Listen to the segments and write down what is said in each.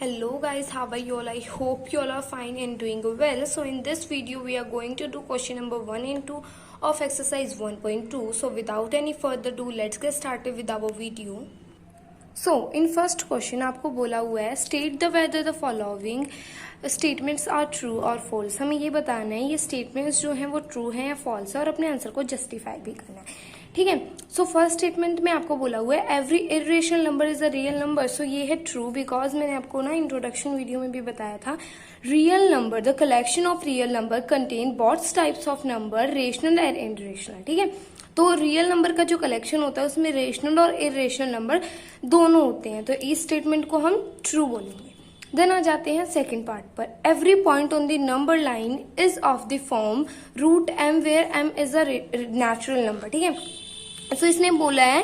Hello guys, how are you all? I hope you all are fine and doing well. So in this video we are going to do question number 1 and 2 of exercise 1.2. So without any further ado, let's get started with our video. So in first question आपको बोला हुआ है state the whether the following statements are true or false. हमें ये बताना है ये statements जो हैं वो true हैं या false है और अपने आंसर को justify भी करना है. ठीक है. सो फर्स्ट स्टेटमेंट में आपको बोला हुआ है every irrational number is a real number. So ये है ट्रू बिकॉज मैंने आपको ना इंट्रोडक्शन वीडियो में भी बताया था real number the collection of real number contain both types of number rational and irrational. ठीक है. तो रियल नंबर का जो कलेक्शन होता है उसमें रेशनल और इरेशनल नंबर दोनों होते हैं. तो इस स्टेटमेंट को हम ट्रू बोलेंगे. देन आ जाते हैं सेकंड पार्ट पर. Every point on the number line is of the form root m where m is a natural number. ठीक है. तो इसने बोला है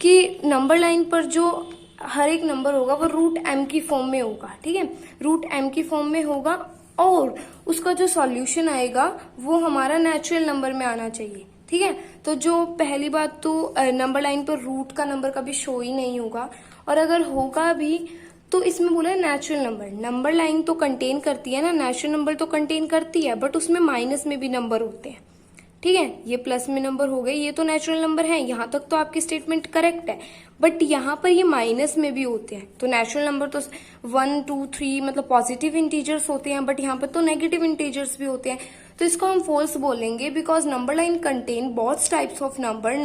कि नंबर लाइन पर जो हर एक नंबर होगा वो रूट एम की फॉर्म में होगा. ठीक है. रूट एम की फॉर्म में होगा और उसका जो सॉल्यूशन आएगा वो हमारा नेचुरल नंबर में आना चाहिए. ठीक है. तो जो पहली बात तो नंबर लाइन पर रूट का नंबर कभी शो ही नहीं होगा और अगर होगा भी तो इसमें बोला है नेचुरल नंबर. नंबर लाइन तो कंटेन करती है ना, नेचुरल नंबर तो कंटेन करती है बट उसमें माइनस में भी नंबर होते हैं. ठीक है. ये प्लस में नंबर हो गए, ये तो नेचुरल नंबर है. यहाँ तक तो आपकी स्टेटमेंट करेक्ट है बट यहाँ पर ये माइनस में भी होते हैं. तो नेचुरल नंबर तो 1 2 3 मतलब पॉजिटिव इंटीजर्स होते हैं बट यहाँ पर तो नेगेटिव इंटीजर्स भी होते हैं. तो इसको हम फॉल्स बोलेंगे because number line contain both types of number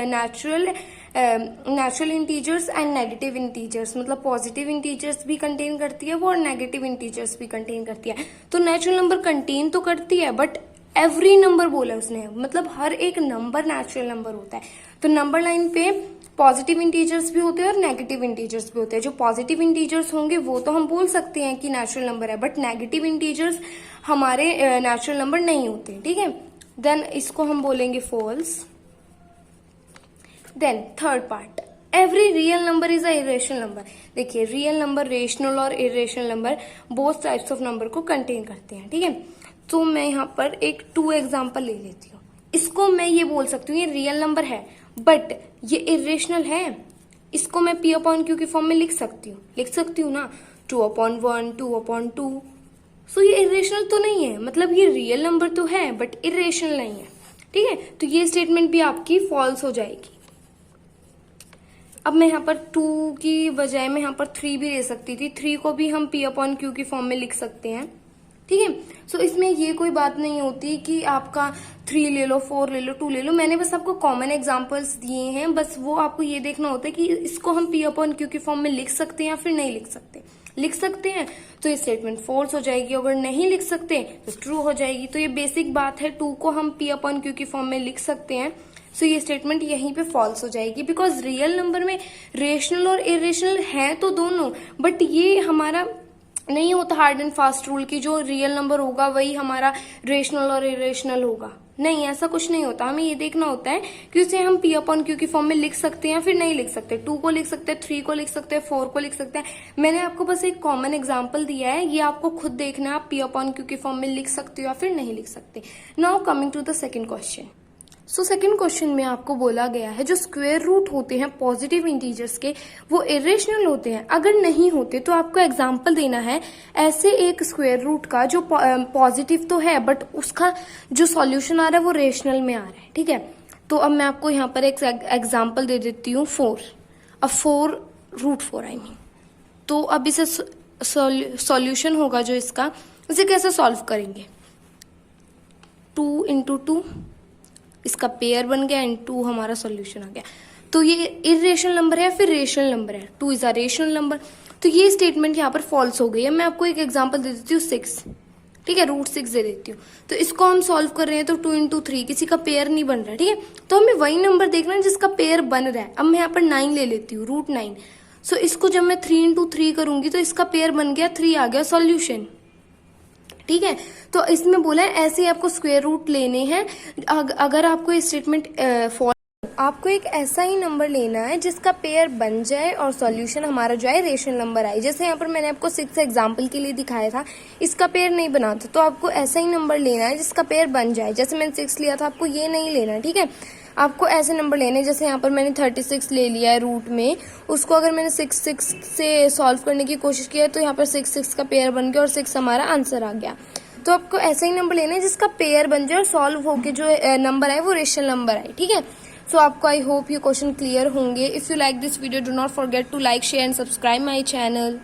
natural integers and negative integers. मतलब पॉजिटिव इंटीजर्स भी कंटेन करती है वो और नेगेटिव इंटीजर्स भी कंटेन करती है. तो नेचुरल नंबर कंटेन तो करती है बट एवरी नंबर बोला उसने, मतलब हर एक नंबर नेचुरल नंबर होता है. तो नंबर लाइन पे पॉजिटिव इंटीजर्स भी होते हैं और नेगेटिव इंटीजर्स भी होते हैं. जो पॉजिटिव इंटीजर्स होंगे वो तो हम बोल सकते हैं कि नेचुरल नंबर है बट नेगेटिव इंटीजर्स हमारे नेचुरल नंबर नहीं होते. ठीक है. देन इसको हम बोलेंगे false. Then third part every real number is a irrational number. देखिए रियल नंबर रेशनल और irrational number both types of number को कंटेन करते हैं. ठीक है. तो मैं यहाँ पर एक 2 एग्जाम्पल ले लेती हूँ. इसको मैं ये बोल सकती हूँ ये रियल नंबर है बट ये इरेशनल है. इसको मैं p अपॉन क्यू की फॉर्म में लिख सकती हूँ ना 2 अपॉन 1 2 अपॉन 2. सो ये इरेशनल तो नहीं है, मतलब ये रियल नंबर तो है बट इरेशनल नहीं है. ठीक है. तो ये स्टेटमेंट भी आपकी फॉल्स हो जाएगी. अब मैं यहाँ पर 2 की बजाय मैं यहाँ पर 3 भी ले सकती थी. 3 को भी हम p अपॉन क्यू की फॉर्म में लिख सकते हैं. ठीक है. सो इसमें ये कोई बात नहीं होती कि आपका 3 ले लो 4 ले लो 2 ले लो. मैंने बस आपको कॉमन एग्जांपल्स दिए हैं. बस वो आपको ये देखना होता है कि इसको हम p अपॉन क्यू की फॉर्म में लिख सकते हैं या फिर नहीं लिख सकते. लिख सकते हैं तो ये स्टेटमेंट फॉल्स हो जाएगी. अगर नहीं लिख सकते तो ट्रू हो जाएगी. तो ये बेसिक बात है. 2 को हम p अपॉन क्यू की फॉर्म में लिख सकते हैं. सो ये स्टेटमेंट यहीं पे फॉल्स हो जाएगी बिकॉज रियल नंबर में रेशनल और इरेशनल है तो दोनों बट ये हमारा नहीं होता हार्ड एंड फास्ट रूल की जो रियल नंबर होगा वही हमारा रेशनल और इरेशनल होगा. नहीं, ऐसा कुछ नहीं होता. हमें ये देखना होता है कि उसे हम p अपॉन क्यू की फॉर्म में लिख सकते हैं या फिर नहीं लिख सकते. 2 को लिख सकते हैं, 3 को लिख सकते हैं, 4 को लिख सकते हैं. मैंने आपको बस एक कॉमन एग्जांपल दिया है. ये आपको खुद देखना है आप p अपॉन क्यू की फॉर्म में लिख सकते हो या फिर नहीं लिख सकते. Now coming to the second question. So second question में आपको बोला गया है जो स्क्वायर रूट होते हैं पॉजिटिव इंटीजर्स के वो इरेशनल होते हैं. अगर नहीं होते तो आपको एग्जांपल देना है ऐसे एक स्क्वायर रूट का जो पॉजिटिव तो है बट उसका जो सॉल्यूशन आ रहा है वो रेशनल में आ रहा है. ठीक है. तो अब मैं आपको यहाँ पर एक एग्जांपल दे देती हूँ 4. अब 4 रूट 4 आई मीन. तो अब इसे सॉल्यूशन होगा जो इसका इसे कैसे सॉल्व करेंगे. 2 इंटू 2 इसका पेयर बन गया एंड 2 हमारा सॉल्यूशन आ गया. तो ये इरेशनल नंबर है या फिर रेशनल नंबर है. 2 इज अ रेशनल नंबर. तो ये स्टेटमेंट यहाँ पर फॉल्स हो गई है. मैं आपको एक एग्जांपल दे देती हूँ 6. ठीक है. रूट 6 दे देती हूँ. तो इसको हम सॉल्व कर रहे हैं तो 2 इंटू 3 किसी का पेयर नहीं बन रहा है. ठीक है. तो हमें वही नंबर देखना है जिसका पेयर बन रहा है. अब मैं यहाँ पर 9 ले लेती हूँ रूट 9. सो इसको जब मैं 3 इंटू 3 करूंगी तो इसका पेयर बन गया 3 आ गया सॉल्यूशन. ठीक है. तो इसमें बोला है ऐसे ही आपको स्क्वायर रूट लेने हैं. अगर आपको ये स्टेटमेंट आपको एक ऐसा ही नंबर लेना है जिसका पेयर बन जाए और सॉल्यूशन हमारा जो है रेशनल नंबर आए. जैसे यहाँ पर मैंने आपको 6 एग्जांपल के लिए दिखाया था. इसका पेयर नहीं बना था तो आपको ऐसा ही नंबर लेना है जिसका पेयर बन जाए. जैसे मैंने 6 लिया था आपको ये नहीं लेना. ठीक है. आपको ऐसे नंबर लेने, जैसे यहाँ पर मैंने 36 ले लिया है रूट में, उसको अगर मैंने 6 से सॉल्व करने की कोशिश किया तो यहाँ पर 6 का पेयर बन गया और 6 हमारा आंसर आ गया। तो आपको ऐसे ही नंबर लेने जिसका पेयर बन जाए और सॉल्व होके जो नंबर आए वो रेशनल नंबर आए, ठीक है। सो आपको आई होप ये क्वेश्चन क्लियर होंगे। If you like this video, do not forget to like, share and subscribe my channel.